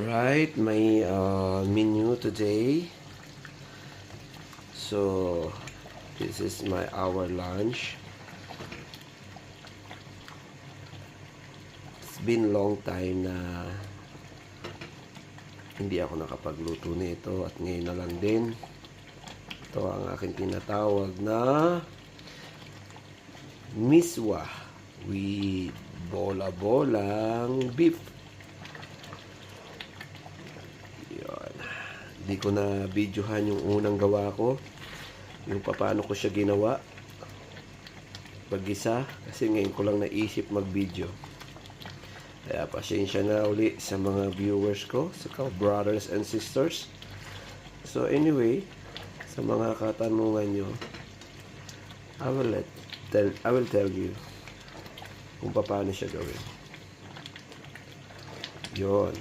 Right, my menu today. So this is my hour lunch. It's been long time na hindi ako nakapagluto nito at ngayon na lang din. Ito ang aking tinatawag na miswa with bola-bolang beef. Hindi ko na videohan yung unang gawa ko, yung paano ko siya ginawa pag-isa, kasi ngayon ko lang naisip mag-video. Kaya pasensya na uli sa mga viewers ko, sa brothers and sisters. So anyway, sa mga katanungan nyo, I will tell you kung paano siya gawin. Yun.